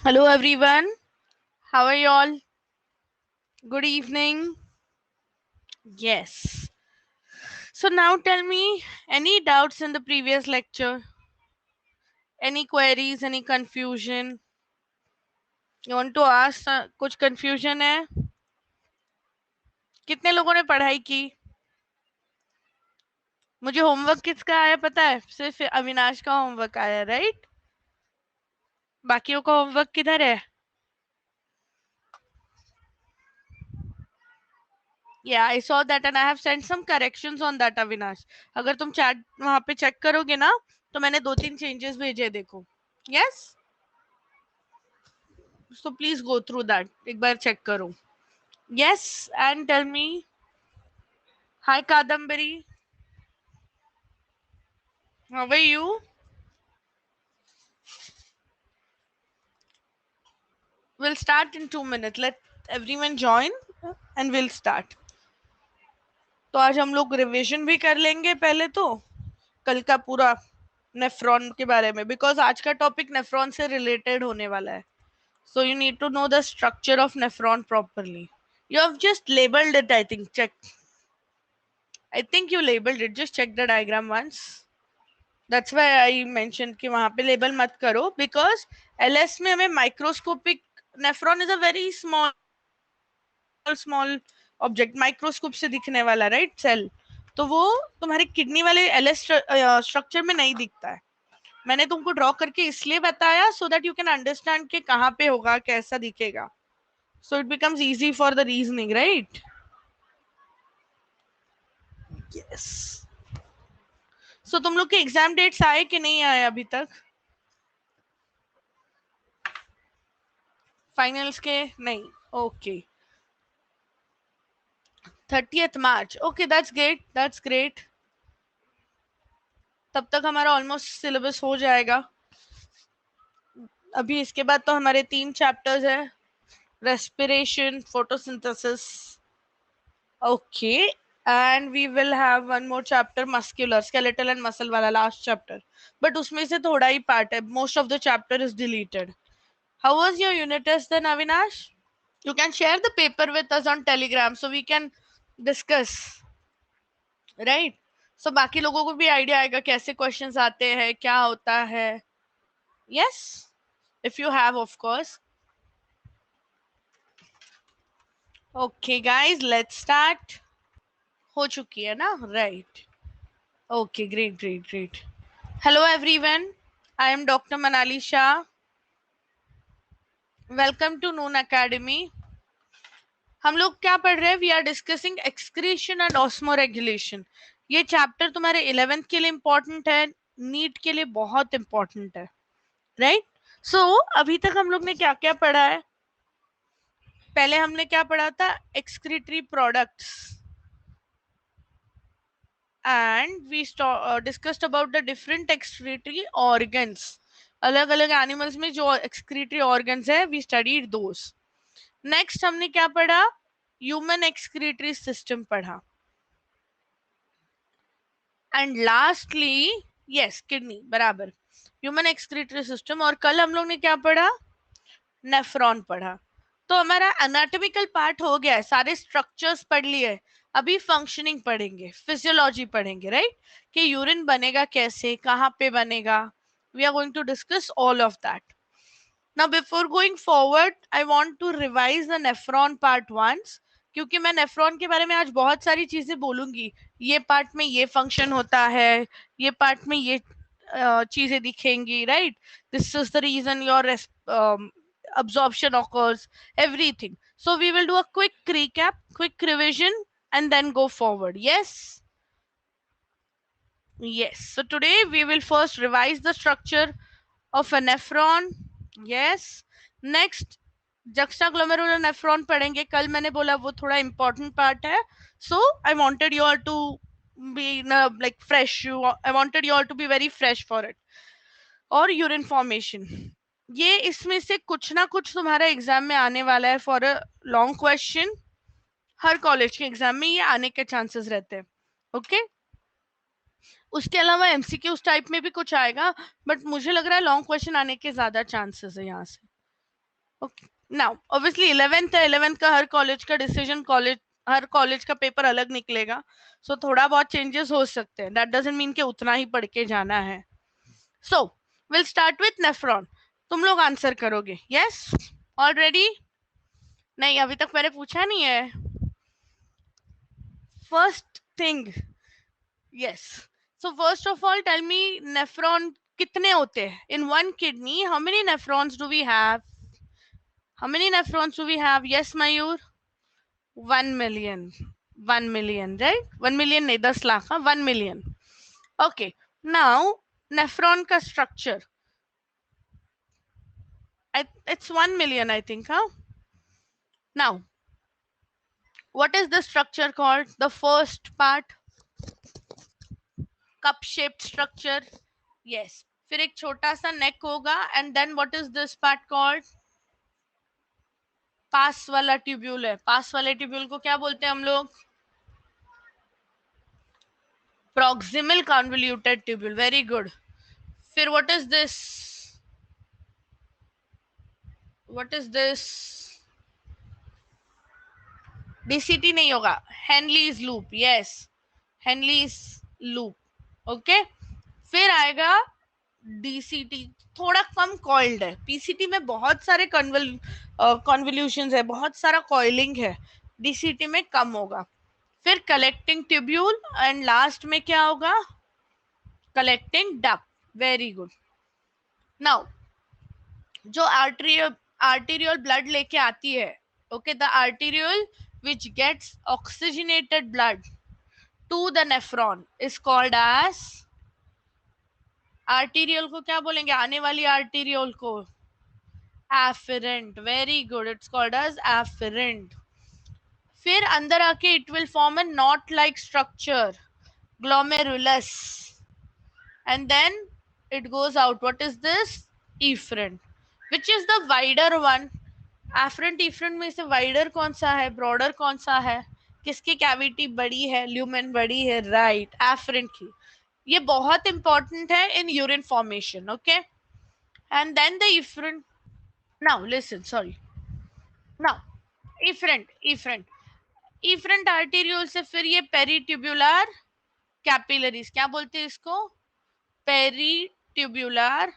Hello everyone. How are you all? Good evening. Yes. So now tell me any doubts in the previous lecture? Any queries, any confusion? You want to ask कुछ confusion है? कितने लोगों ने पढ़ाई की? मुझे homework किसका आया पता है? सिर्फ अविनाश का होमवर्क आया, राइट? बाकियों का होमवर्क किधर है? Yeah, I saw that and I have sent some corrections on that, Avinash. अगर तुम चैट वहां पे चेक करोगे ना तो मैंने 2-3 चेंजेस भेजे देखो. Yes? So please go through that. एक बार check करो. Yes, and tell me. Hi Kadambari. How are you? We'll start in 2 minutes. Let everyone join and we'll start. तो आज हम लोग रिवीजन भी कर लेंगे पहले तो कल का पूरा नेफ्रॉन के बारे में बिकॉज आज का टॉपिक नेफ्रॉन से रिलेटेड होने वाला है. So you need to know the structure of nephron properly. You have just labeled it, I think. Check. I think you labeled it. Just check the diagram once. That's why I mentioned कि वहां पे label मत करो because LS में हमें microscopic nephron is a very small object microscope से दिखने वाला राइट सेल. तो वो तुम्हारे किडनी वाले LS स्ट्रक्चर में नहीं दिखता है. मैंने तुमको ड्रॉ करके इसलिए बताया so that you can understand कि कहाँ पे होगा कैसा दिखेगा. So it becomes easy for the reasoning, right? Yes. So तुम लोग के एग्जाम डेट्स आए कि नहीं आए अभी तक? फाइनल्स के नहीं. Okay. 30th March. Okay, that's great. तब तक हमारा ऑलमोस्ट सिलेबस हो जाएगा. अभी इसके बाद तो हमारे 3 चैप्टर्स है. Respiration, photosynthesis. Okay. And we will have one more chapter muscular skeletal and muscle वाला लास्ट चैप्टर. बट उसमें से थोड़ा ही पार्ट है. Most of the chapter is deleted. How was your unit test then Avinash? You can share the paper with us on Telegram so we can discuss, right? So बाकी लोगों को भी idea आएगा कैसे क्वेश्चंस आते हैं क्या होता है. Yes, if you have of course. Okay guys, let's start. हो चुकी है ना? Right. Okay, great. Hello everyone, I am Dr. Manali Shah. Welcome to Noon Academy. हम लोग क्या पढ़ रहे हैं? We are discussing excretion and osmoregulation. ये चैप्टर तुम्हारे 11th के लिए इम्पोर्टेंट है, नीट के लिए बहुत इम्पोर्टेंट है, राइट? सो अभी तक हम लोग ने क्या क्या पढ़ा है? पहले हमने क्या पढ़ा था? Excretory products and we discussed about the different excretory organs. अलग अलग एनिमल्स में जो एक्सक्रीटरी ऑर्गन्स है वी स्टडीड दोस. नेक्स्ट हमने क्या पढ़ा? ह्यूमन एक्सक्रीटरी सिस्टम पढ़ा. एंड लास्टली यस किडनी बराबर ह्यूमन एक्सक्रीटरी सिस्टम. और कल हम लोग ने क्या पढ़ा? नेफ्रॉन पढ़ा. तो हमारा एनाटॉमिकल पार्ट हो गया है. सारे स्ट्रक्चर्स पढ़ लिए. अभी फंक्शनिंग पढ़ेंगे, फिजियोलॉजी पढ़ेंगे, राइट? कि यूरिन बनेगा कैसे, कहाँ पे बनेगा. We are going to discuss all of that. Now before going forward I want to revise the nephron part once. क्योंकि मैं नेफ्रॉन के बारे में आज बहुत सारी चीजें बोलूंगी. ये पार्ट में ये फंक्शन होता है, ये पार्ट में ये चीजें दिखेंगी, right? This is the reason your absorption occurs, everything. So we will do a quick recap, quick revision, and then go forward. Yes. So today we will first revise the structure of a nephron. Yes. Next juxtaglomerular nephron पढ़ेंगे. कल मैंने बोला वो थोड़ा important part है. So I wanted you all to be like fresh. I wanted you all to be very fresh for it. और urine formation, ये इसमें से कुछ ना कुछ तुम्हारा एग्जाम में आने वाला है for a long question. Her college के एग्जाम में ये आने के चांसेस रहते हैं. ओके. उसके अलावा एमसीक्यू टाइप में भी कुछ आएगा बट मुझे लग रहा है लॉन्ग क्वेश्चन आने के ज्यादा चांसेस है यहाँ से. ओके नाउ ऑब्वियसली 11th है, 11th का हर कॉलेज का डिसीजन, कॉलेज हर कॉलेज का पेपर अलग निकलेगा, सो थोड़ा बहुत चेंजेस हो सकते हैं, दैट डजंट मीन कि उतना ही पढ़ के जाना है. So will start with nephron. तुम लोग आंसर करोगे? Yes already? नहीं अभी तक मैंने पूछा नहीं है. First thing, yes. So first of all tell me, nephron कितने होते हैं in one kidney? How many nephrons do we have? How many nephrons do we have? Yes Mayur? 1 million. 1 million, right? 1 million नहीं, 10 lakh. 1 million. Okay. Now nephron का structure, it's 1 million I think, huh? Now what is the structure called? The first part, cup shaped structure. Yes. फिर एक छोटा सा neck होगा, and then what is this part called? पास वाला tubule है. पास वाले tubule को क्या बोलते हैं हम लोग? Proximal convoluted tubule. Very good. फिर what is this? What is this? DCT नहीं होगा, Henle's loop. Yes, Henle's loop. Okay. फिर आएगा डीसीटी, थोड़ा कम कॉइल्ड है. पीसीटी में बहुत सारे कन्वोल्यूशंस है, बहुत सारा कॉइलिंग है. डीसीटी में कम होगा. फिर कलेक्टिंग ट्यूब्यूल, एंड लास्ट में क्या होगा? Collecting duct. Very good. Now जो आर्टेरियल ब्लड लेके आती है, okay, the arterial which gets oxygenated blood to the nephron is called as, arteriole को क्या बोलेंगे? आने वाली arteriole को afferent. Very good, it's called as afferent. फिर अंदर आके it will form a knot like structure, glomerulus, and then it goes out. What is this? Efferent. Which is the wider one? Afferent efferent में से wider कौन सा है, broader कौन सा है? किसकी कैविटी बड़ी है, ल्यूमेन बड़ी है? राइट, एफरेंट की. ये बहुत इंपॉर्टेंट है in urine formation. Okay. And then the efferent. Now listen, sorry. Now efferent, efferent, efferent arteriole से फिर ये पेरीट्यूब्युलर कैपिलरीज. क्या बोलते हैं इसको? पेरीट्यूब्युलर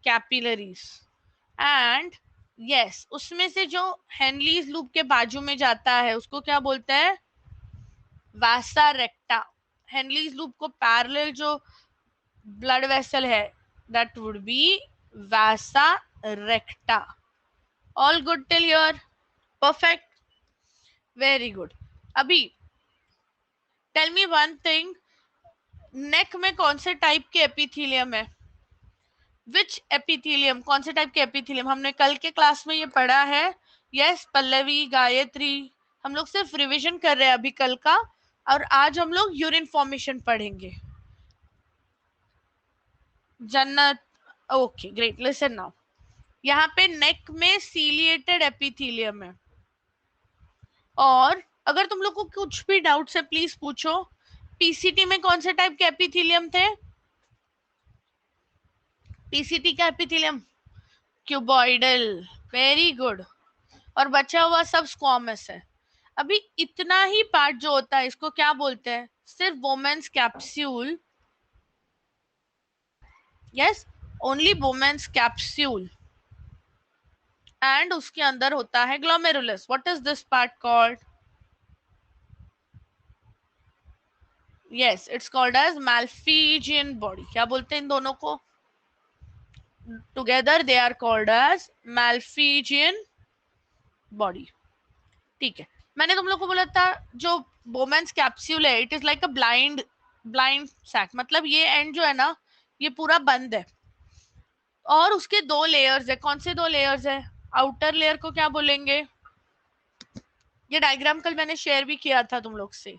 कैपिलरीज. एंड यस, उसमें से जो हेनलीज लूप के बाजू में जाता है उसको क्या बोलते हैं? वासा रेक्टा. हेनलीज लूप को पैरेलल जो ब्लड वेसल है, that would be Vasa रेक्टा. All good till here? Perfect, very good. अभी टेल मी वन थिंग, नेक में कौन से टाइप के एपिथेलियम है? विच एपिथेलियम, कौन से टाइप के एपिथेलियम? हमने कल के क्लास में ये पढ़ा है. यस, पल्लवी, गायत्री, हम लोग सिर्फ रिवीजन कर रहे हैं अभी कल का, और आज हम लोग यूरिन फॉर्मेशन पढ़ेंगे. जन्नत, ओके ग्रेट. लिसन नाउ, यहाँ पे नेक में सीलिएटेड एपिथेलियम है, और अगर तुम लोग को कुछ भी डाउट है प्लीज पूछो. पीसीटी में कौन से टाइप के एपिथेलियम थे? पीसीटी का एपिथेलियम क्यूबॉइडल. Very good. और बचा हुआ सब स्क्वामस है. अभी इतना ही पार्ट जो होता है इसको क्या बोलते हैं? सिर्फ Bowman's capsule. Yes, only Bowman's capsule. And उसके अंदर होता है glomerulus. What is this part called? Yes, it's called as Malpighian body. क्या बोलते हैं इन दोनों को? Together they are called as Malpighian body. ठीक है. मैंने तुम लोग को बोला था जो बोमेंस कैप्सूल है, it is like a blind sac. मतलब ये एंड जो है ना, ये पूरा बंद है, और उसके दो लेयर्स है. कौन से दो लेयर्स है? आउटर लेयर को क्या बोलेंगे? ये डायग्राम कल मैंने शेयर भी किया था तुम लोग से.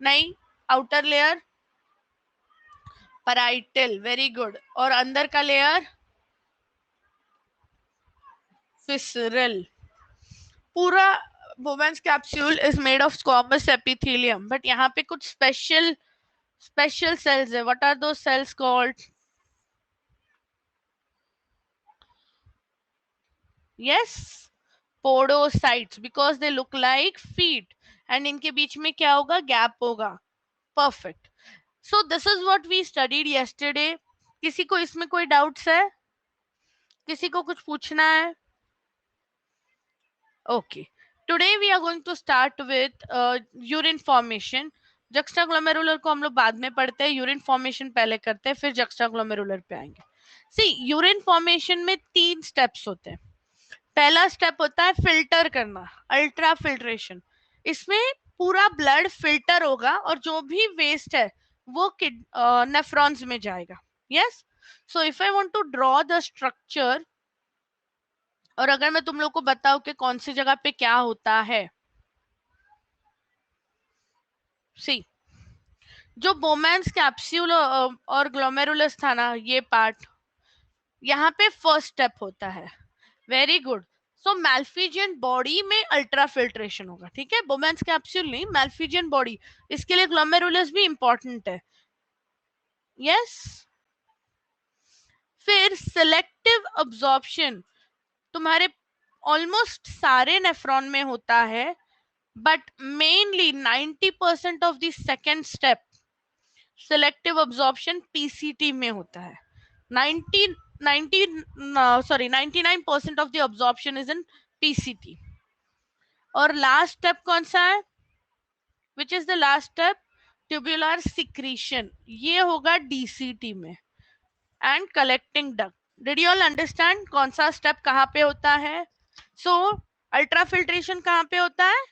नहीं, outer layer parietal. Very good. और अंदर का लेयर विसरल. पूरा Bowman's capsule is made of squamous epithelium, but यहाँ पे कुछ स्पेशल cells है. what are those cells called? यस, podocytes, because they look like feet, and इनके बीच में क्या होगा, गैप होगा. Perfect. So this is what we studied yesterday. किसी को इसमें कोई डाउट्स है? किसी को कुछ पूछना है? Okay. Today we are going to start with urine formation. Juxtaglomerular को हम लोग बाद में पढ़ते हैं, यूरिन फॉर्मेशन पहले करते हैं, फिर जक्स्टाग्लोमेरुलर पे आएंगे. सी, यूरिन फॉर्मेशन में 3 स्टेप्स होते हैं. पहला स्टेप होता है फिल्टर करना, अल्ट्रा फिल्ट्रेशन. इसमें पूरा ब्लड फिल्टर होगा और जो भी वेस्ट है वो नेफ्रॉन्स में जाएगा. Yes. So if I want to draw the structure, और अगर मैं तुम लोग को बताऊं कि कौन सी जगह पे क्या होता है. सी, जो बोमैन्स कैप्सूल और ग्लोमेरुलस था ना, ये पार्ट, यहाँ पे फर्स्ट स्टेप होता है. Very good. So Malpighian body में अल्ट्रा फिल्ट्रेशन होगा. ठीक है, बोमैन्स कैप्सूल नहीं, मैल्फिजियन बॉडी. इसके लिए ग्लोमेरुलस भी इंपॉर्टेंट है. यस. फिर सिलेक्टिव अब्जॉर्प्शन तुम्हारे ऑलमोस्ट सारे नेफ्रॉन में होता है, but mainly 90% of the second step selective absorption PCT में होता है. 90 90 sorry 99% of the absorption is in PCT. और लास्ट स्टेप कौन सा है? Which is the last step? Tubular secretion. ये होगा डीसीटी में. And collecting duct. Did you all understand कौन सा स्टेप कहाँ पे होता है? सो अल्ट्रा फिल्ट्रेशन कहाँ पे होता है?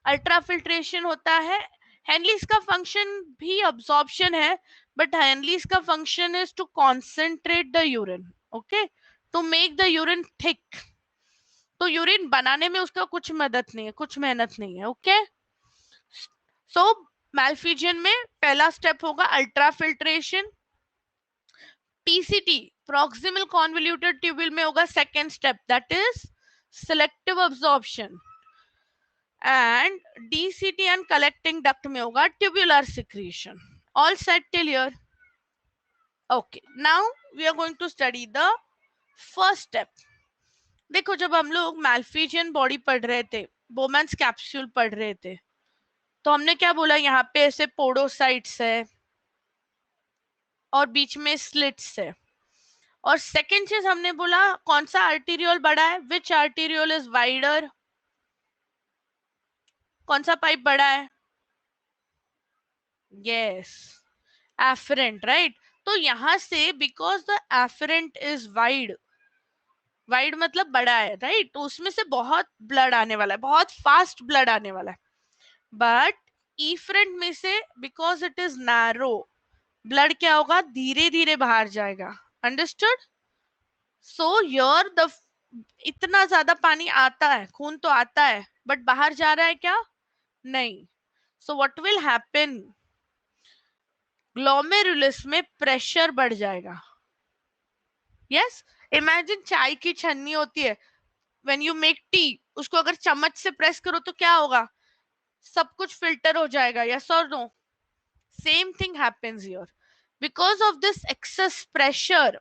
अल्ट्रा फिल्ट्रेशन होता है. हेनलीज का फंक्शन भी अब्सॉर्प्शन है, बट हेनलीज का function is to concentrate the urine. Okay, to make the urine thick. तो यूरिन बनाने में उसका कुछ मदद नहीं है, कुछ मेहनत नहीं है. ओके. सो मैल्फिजियन में पहला स्टेप होगा ultra filtration. PCT, proximal convoluted tubule में होगा second step, that is selective absorption. And DCT and collecting duct में होगा tubular secretion. All set till here? Okay. Now we are going to study the first step. देखो, जब हम लोग Malpighian body पढ़ रहे थे, बोमैन्स कैप्सूल पढ़ रहे थे, तो हमने क्या बोला, यहाँ पे ऐसे पोडोसाइट्स है और बीच में स्लिट्स है. और सेकेंड चीज हमने बोला, कौन सा आर्टीरियोल बड़ा है, विच आर्टीरियोल इज वाइडर, कौन सा पाइप बड़ा है? Yes, afferent, right. तो यहां से because the afferent is wide, wide मतलब बड़ा है, राइट, तो उसमें से बहुत ब्लड आने वाला है, बहुत फास्ट ब्लड आने वाला है. बट efferent में से because it is narrow, blood क्या होगा, धीरे धीरे बाहर जाएगा. अंडरस्टूड? सो योर द इतना ज्यादा पानी आता है, खून तो आता है, बट बाहर जा रहा है क्या? नहीं. So what will happen, glomerulus में प्रेशर बढ़ जाएगा. यस. इमेजिन चाय की छन्नी होती है, व्हेन यू मेक टी, उसको अगर चम्मच से प्रेस करो तो क्या होगा, सब कुछ फिल्टर हो जाएगा. यस और no? Same thing happens here. Because of this excess pressure,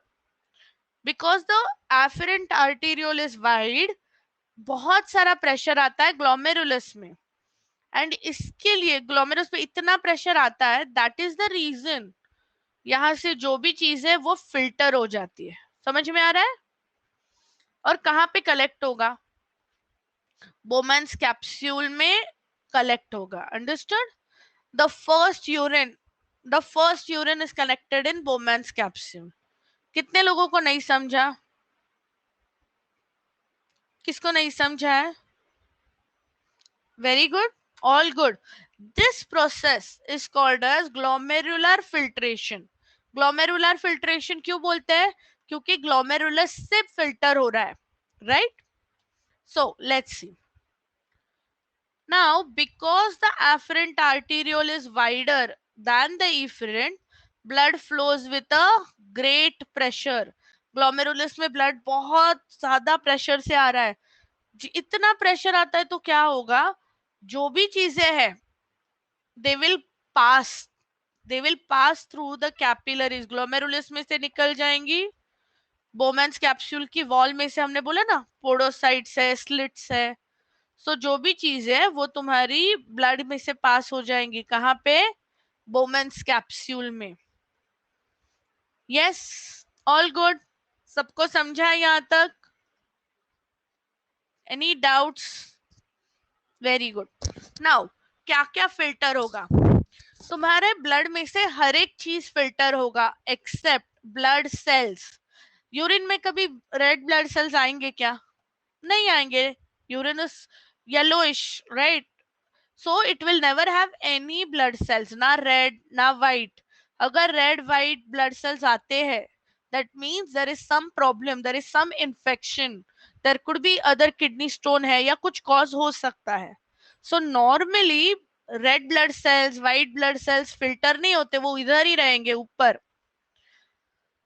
because the afferent arteriole is wide, बहुत सारा प्रेशर आता है ग्लोमेरुलस में. एंड इसके लिए ग्लोमेरुलस पे इतना प्रेशर आता है, दैट इज द रीजन यहाँ से जो भी चीज है वो फिल्टर हो जाती है. समझ में आ रहा है? और कहाँ पे कलेक्ट होगा? बोमैन्स कैप्सूल में कलेक्ट होगा. Understood? The first urine is collected in Bowman's capsule. कितने लोगों को नहीं समझा? किसको नहीं समझा है? Very good, all good. This process is called as glomerular filtration. Glomerular filtration क्यों बोलते हैं? क्योंकि ग्लोमेरुलस से फिल्टर हो रहा है, right? So let's see. Now, because the afferent arteriole is wider than the efferent, blood flows with a great pressure. Glomerulus में blood बहुत ज्यादा प्रेशर से आ रहा है. इतना प्रेशर आता है तो क्या होगा, जो भी चीजें हैं they will pass through the capillaries. Glomerulus में से निकल जाएंगी बोमेंस कैप्सूल की वॉल में से हमने बोला ना पोडोसाइट्स है, स्लिट्स है, सो जो भी चीज है वो तुम्हारी ब्लड में से पास हो जाएंगी, कहाँ पे? बोमेंस कैप्सूल में। यस, ऑल गुड, सबको समझा है यहाँ तक? Any doubts? Very good. Now क्या क्या फिल्टर होगा? तुम्हारे ब्लड में से हर एक चीज फिल्टर होगा एक्सेप्ट ब्लड सेल्स। यूरिन में कभी रेड ब्लड सेल्स आएंगे क्या? नहीं आएंगे। Urine is yellowish, right? So it will never have any blood cells, ना रेड ना वाइट। अगर रेड वाइट ब्लड सेल्स आते हैं, that means there is some problem, there is some infection, there could be other kidney stone है या कुछ cause हो सकता है। So normally red blood cells, white blood cells filter नहीं होते, वो इधर ही रहेंगे ऊपर।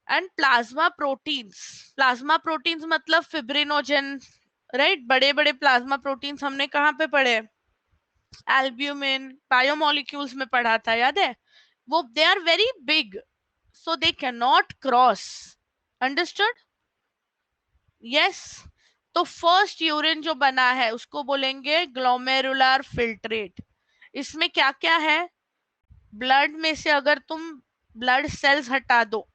And plasma proteins, plasma proteins मतलब फिब्रिनोजेन, राइट? बड़े बड़े प्लाज्मा प्रोटीन्स हमने कहाँ पे पढ़े? एल्ब्यूमिन, बायोमोलिक्यूल्स में पढ़ा था, याद है? वो they are very big, so they can not cross. Understood? Yes. तो फर्स्ट यूरिन जो बना है उसको बोलेंगे ग्लोमेरुलर फिल्ट्रेट। इसमें क्या क्या है? ब्लड में से अगर तुम ब्लड सेल्स हटा दो,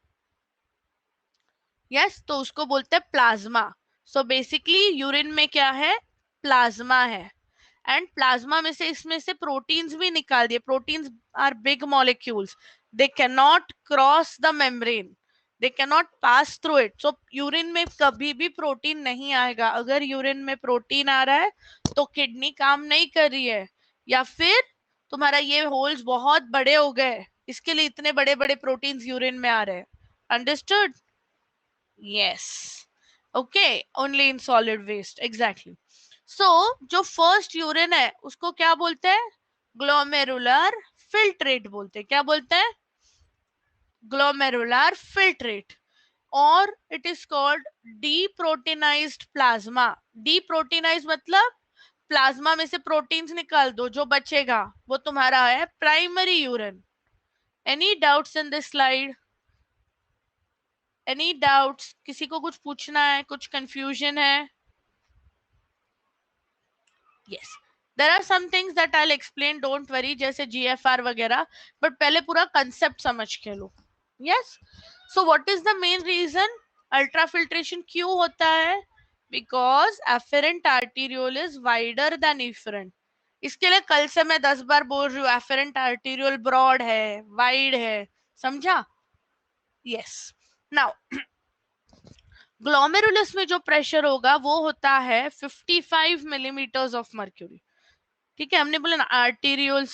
यस, तो उसको बोलते हैं प्लाज्मा। सो बेसिकली यूरिन में क्या है? प्लाज्मा है। एंड प्लाज्मा में से इसमें से प्रोटीन्स भी निकाल दिए। Proteins are big molecules, they can not cross the membrane, they can not pass through it. So urine में कभी भी प्रोटीन नहीं आएगा। अगर यूरिन में प्रोटीन आ रहा है तो किडनी काम नहीं कर रही है, या फिर तुम्हारा ये होल्स बहुत बड़े हो गए, इसके लिए इतने बड़े बड़े प्रोटीन्स यूरिन में आ रहे हैं। Understood? Yes. Okay, only in solid waste, exactly. So जो फर्स्ट यूरिन है उसको क्या बोलते हैं? ग्लोमेरुलर फिल्ट्रेट बोलते हैं। क्या बोलते हैं? Glomerular filtrate. और इट इज कॉल्ड डीप्रोटीनाइज्ड प्लाज्मा। डीप्रोटीनाइज मतलब प्लाज्मा में से प्रोटीन्स निकाल दो, जो बचेगा वो तुम्हारा है primary urine. Any doubts in this slide? Any doubts? किसी को कुछ पूछना है, कुछ कंफ्यूजन है? yes, there are some things that I'll explain, don't worry, जैसे GFR वगैरह, but पहले पूरा concept समझ के लो। yes, so what is the main reason ultrafiltration क्यों होता है? because afferent arteriole is wider than efferent। इसके लिए कल से मैं 10 बार बोल रही हूँ, afferent arteriole broad है, wide है, समझा? yes, now ग्लोमेरुलस में जो प्रेशर होगा वो होता है 55 मिलीमीटर्स ऑफ मर्क्यूरी। ठीक है, हमने बोला ना आर्टेरियोल्स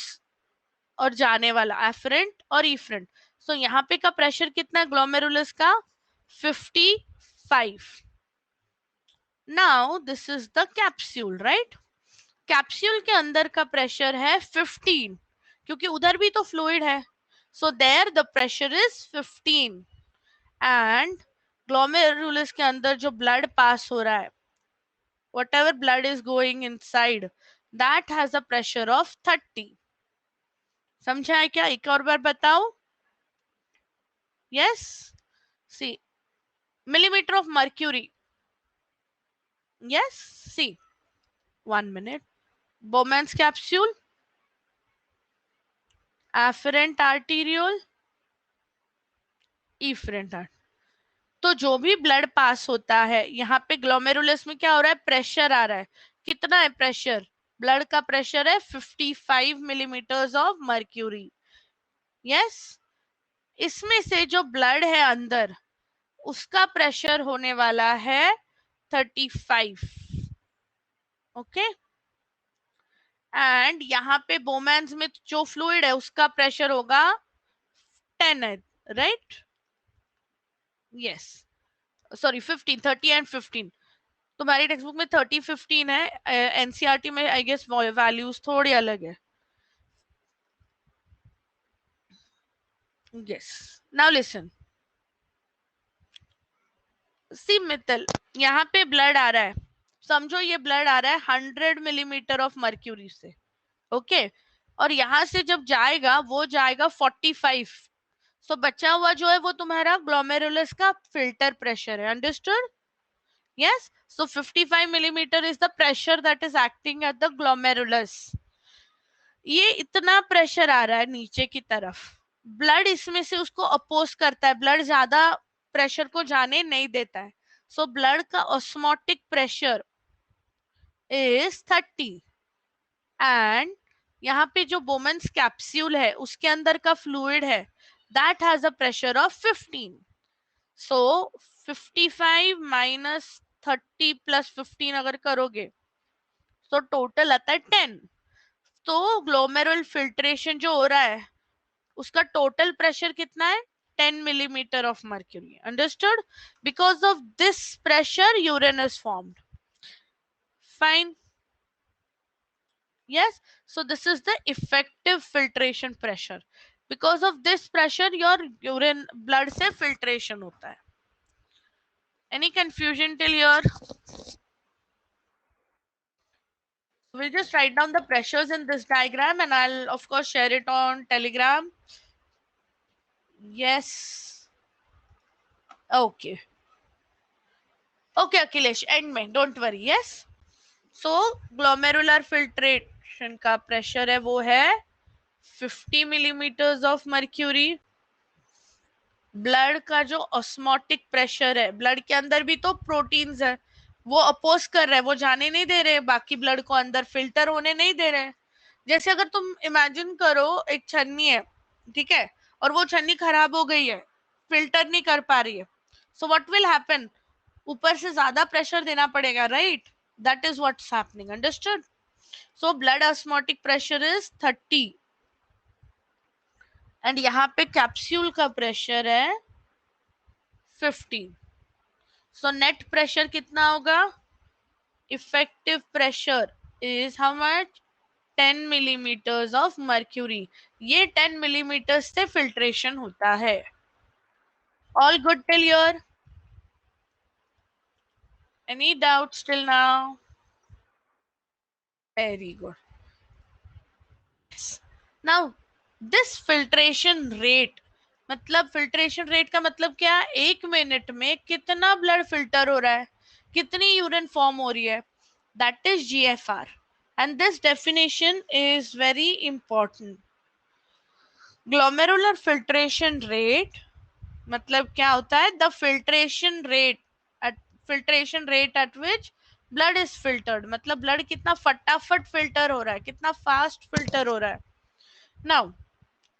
और जाने वाला एफरेंट और इफरेंट। सो यहाँ पे का प्रेशर कितना है ग्लोमेरुलस का? 55। Now this is the capsule, right? Capsule के अंदर का प्रेशर है 15, क्योंकि उधर भी तो फ्लूइड है। So there the pressure is 15 and glomerulus के अंदर जो ब्लड पास हो रहा है, whatever blood is going inside, that has a pressure of 30। समझा है क्या? एक और बार बताओ। yes, see, millimeter of mercury। yes, see, 1 minute, Bowman's capsule, afferent arteriole, efferent arteriole। तो जो भी ब्लड पास होता है यहाँ पे ग्लोमेरुलस में क्या हो रहा है? प्रेशर आ रहा है। कितना है प्रेशर? ब्लड का प्रेशर है 55 मिलीमीटर्स ऑफ मर्क्यूरी। यस, इसमें से जो ब्लड है अंदर उसका प्रेशर होने वाला है 35। ओके, एंड यहाँ पे बोमैंस में जो फ्लूइड है उसका प्रेशर होगा 10 है, राइट? Yes, sorry 15, 30 and 15। तुम्हारी टेक्स्ट बुक में 30 15 है, एनसीईआरटी में आई गेस वैल्यूज थोड़ी अलग है। यस, नाउ लिसन, सी मित्तल, यहाँ पे ब्लड आ रहा है, समझो ये ब्लड आ रहा है 100 मिलीमीटर ऑफ मर्क्यूरी से। ओके, और यहां से जब जाएगा वो जाएगा 45। सो बचा हुआ जो है वो तुम्हारा ग्लोमेरुलस का फिल्टर प्रेशर है. Understood? Yes. So 55 millimetre is the pressure that is acting at the glomerulus. ये इतना प्रेशर आ रहा है नीचे की तरफ, ब्लड इसमें से उसको अपोज करता है, ब्लड ज्यादा प्रेशर को जाने नहीं देता है. सो ब्लड का ऑस्मोटिक प्रेशर इज 30 एंड यहाँ पे जो बोमन्स कैप्सूल है उसके अंदर का फ्लूइड है that has a pressure of 15. So 55 minus 30 plus 15 अगर करोगे तो टोटल आता है 10. तो ग्लोमेरुलर फिल्ट्रेशन जो हो रहा है उसका टोटल प्रेशर कितना है? 10 millimeter of mercury. Understood? Because of this pressure, urine is formed. Fine. Yes. So this is the effective filtration pressure. Because of this pressure, your urine blood से filtration होता है. Any confusion till here? We'll just write down the pressures in this diagram and I'll of course share it on Telegram. Yes. Okay. Okay, Akhilesh, end में. Don't worry. Yes. So glomerular filtration का pressure है वो है 50 millimetres of mercury. Blood का जो osmotic pressure है, blood के अंदर भी तो प्रोटीन्स है, वो अपोज कर रहे हैं, वो जाने नहीं दे रहे, बाकी ब्लड को अंदर फिल्टर होने नहीं दे रहे. जैसे अगर तुम इमेजिन करो एक छन्नी है, ठीक है, और वो छन्नी खराब हो गई है, फिल्टर नहीं कर पा रही है. So what will happen? ऊपर से ज्यादा प्रेशर देना पड़ेगा, right? That is what's happening. Understood? So blood osmotic pressure is 30 and यहाँ पे कैप्सूल का प्रेशर है 15. सो नेट प्रेशर कितना होगा? Effective pressure is how much? 10 millimetres of mercury. ये 10 मिलीमीटर से फिल्ट्रेशन होता है. All good till here? Any doubts till now? Very good. Now this filtration rate, मतलब फिल्ट्रेशन रेट का मतलब क्या? 1 मिनट में कितना ब्लड फिल्टर हो रहा है, कितनी यूरिन फॉर्म हो रही है, that is GFR. And this definition is very important. Glomerular filtration rate मतलब क्या होता है? The filtration rate at which blood is filtered, मतलब ब्लड कितना फटाफट फिल्टर हो रहा है, कितना फास्ट फिल्टर हो रहा है. Now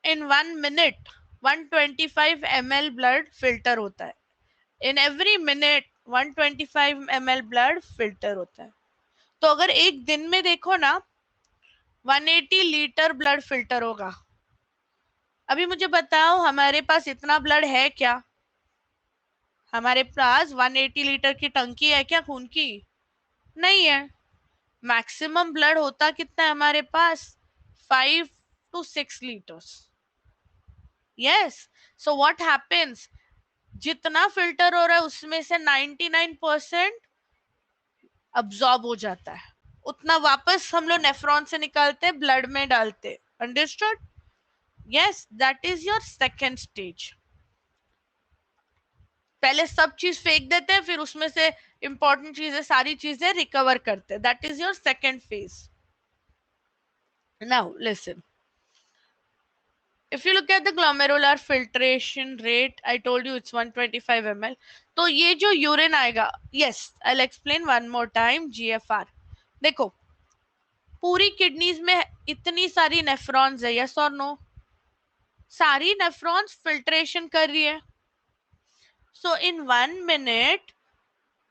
in 1 minute 125 ml blood filter होता है. In every minute 125 ml blood filter होता है. तो अगर एक दिन में देखो ना 180 लीटर ब्लड फिल्टर होगा. अभी मुझे बताओ हमारे पास इतना ब्लड है क्या? हमारे पास 180 लीटर की टंकी है क्या खून की? नहीं है. मैक्सिमम ब्लड होता कितना है हमारे पास? 5 to 6 litres. Yes. So what happens? जितना फिल्टर हो रहा है उसमें से 99% अब्सॉर्ब हो जाता है, उतना वापस हम लोग नेफ्रॉन से निकालते ब्लड में डालते. Understood? Yes. That is your second stage. पहले सब चीज फेंक देते हैं, फिर उसमें से इंपॉर्टेंट चीजें सारी चीजें रिकवर करते हैं. That is your second phase. Now listen. If you look at the glomerular filtration rate, I told you it's 125 ml. तो ये जो यूरिन आएगा, yes, I'll explain one more time. GFR. देखो पूरी किडनीज में इतनी सारी नेफ्रॉन्स है, यस और नो? सारी नेफ्रॉन्स फिल्ट्रेशन कर रही है. सो इन 1 minute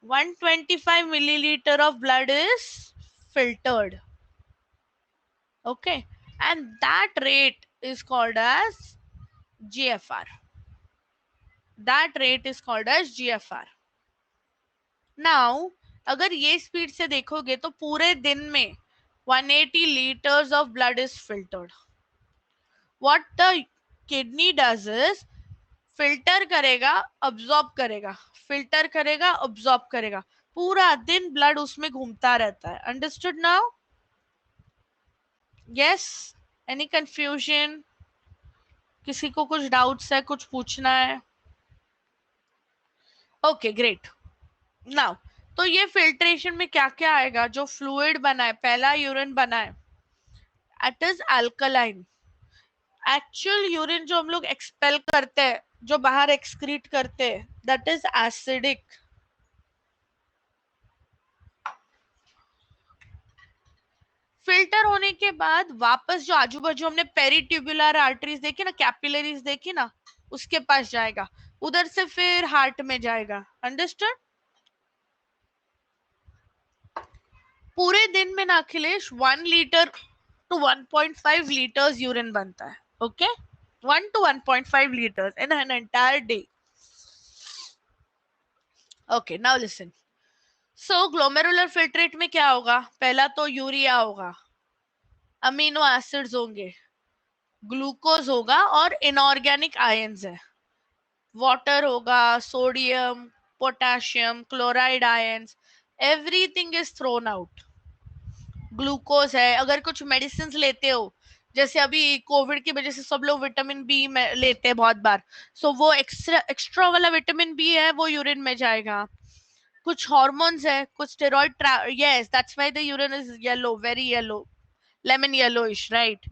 125 milliliter of blood is filtered. Okay, and that rate is called as GFR. That rate is called as GFR. Now अगर ये स्पीड से देखोगे तो पूरे दिन में 180 liters of blood is filtered. What the kidney does is filter करेगा, absorb करेगा, फिल्टर करेगा, अब्सॉर्ब करेगा, पूरा दिन ब्लड उसमें घूमता रहता है. Understood now? Yes. Any confusion? किसी को कुछ डाउट्स है, कुछ पूछना है? Okay great. नाउ तो ये फिल्ट्रेशन में क्या क्या आएगा? जो फ्लूइड बना है, पहला यूरिन बना है, it is alkaline. Actual urine जो हम लोग एक्सपेल करते हैं, जो बाहर एक्सक्रीट करते हैं, दैट इज एसिडिक। फिल्टर होने के बाद वापस जो आजू बाजू हमने पेरिट्यूबुलर आर्टरीज देखी ना, कैपिलरीज देखी ना, उसके पास जाएगा, उधर से फिर हार्ट में जाएगा। अंडरस्टूड? पूरे दिन में ना Akhilesh 1 litre to 1.5 liters urine बनता है. Okay, 1 to 1.5 liters in an entire day. Okay, now listen. So glomerular filtrate में क्या होगा? पहला तो यूरिया होगा, अमीनो एसिड्स होंगे, ग्लूकोज होगा और इनऑर्गेनिक आयंस है, वाटर होगा, sodium, potassium, chloride ions, everything is thrown out. Glucose है, अगर कुछ मेडिसिन लेते हो, जैसे अभी कोविड की वजह से सब लोग विटामिन बी लेते हैं बहुत बार, सो वो एक्स्ट्रा एक्स्ट्रा वाला विटामिन बी है, वो यूरिन में जाएगा. कुछ हार्मोन्स है, कुछ steroid, yes that's why the urine is yellow, very yellow, lemon yellowish, right.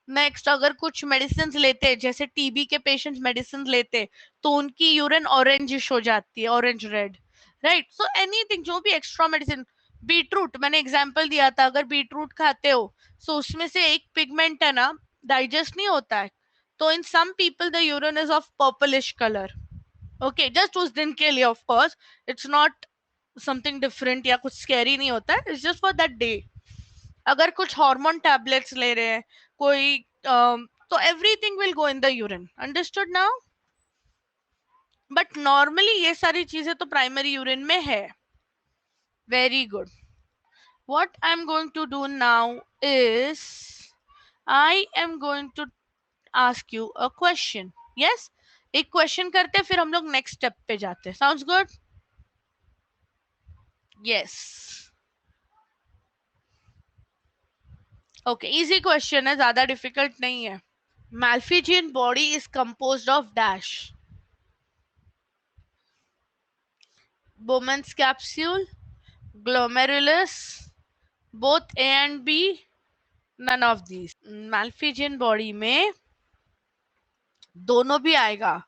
Next, अगर कुछ मेडिसिन लेते हैं, जैसे टीबी के पेशेंट्स मेडिसिन लेते, तो उनकी यूरिन ऑरेंजिश हो जाती है, orange red, right. So anything, जो भी एक्स्ट्रा मेडिसिन, बीटरूट मैंने एग्जांपल दिया था, अगर बीटरूट खाते हो, सो उसमें से एक पिगमेंट है ना, डाइजेस्ट नहीं होता है, तो in some people the urine is of purplish colour. Okay, just उस दिन के लिए, of course it's not something different या कुछ स्कैरी नहीं होता है, it's just for that day. अगर कुछ हार्मोन टैबलेट्स ले रहे हैं कोई, तो everything will go in the urine. Understood now? But normally ये सारी चीजें तो प्राइमरी यूरिन में है. Very good. what I'm going to do now is I am going to ask you a question. Yes, एक क्वेश्चन करते फिर हम लोग नेक्स्ट स्टेप पे जाते. Sounds good? Yes. Okay, easy question है, ज्यादा डिफिकल्ट नहीं है. Malpighian body is composed of dash. Bowman's capsule, glomerulus, both A and B, none of these. Malpighian body में दोनों भी आएगा,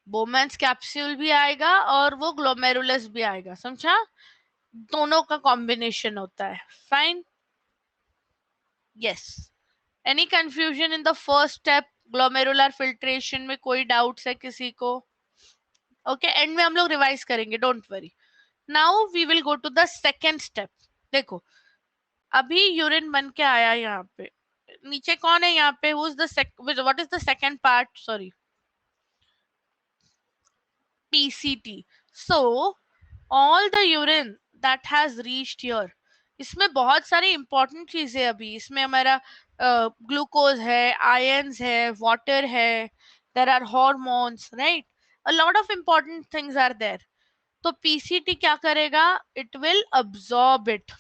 बोमेंस कैप्सूल भी आएगा और वो ग्लोमेरुलस भी आएगा, समझा? दोनों का कॉम्बिनेशन होता है. Fine. Yes. Any confusion in the first step, glomerular filtration में कोई डाउट्स है किसी को? ओके, एंड में हम लोग रिवाइज करेंगे, don't worry. Now we will go to the second step. देखो, अभी यूरिन बन के आया यहाँ पे, नीचे कौन है यहाँ पे? What is the second part? Sorry, PCT. So all the urine that has reached here, इसमें बहुत सारी इंपॉर्टेंट चीजें, अभी इसमें हमारा ग्लूकोज है, आयंस है, वाटर है, there are hormones, right, a lot of important things are there. तो पीसीटी क्या करेगा? It will absorb it,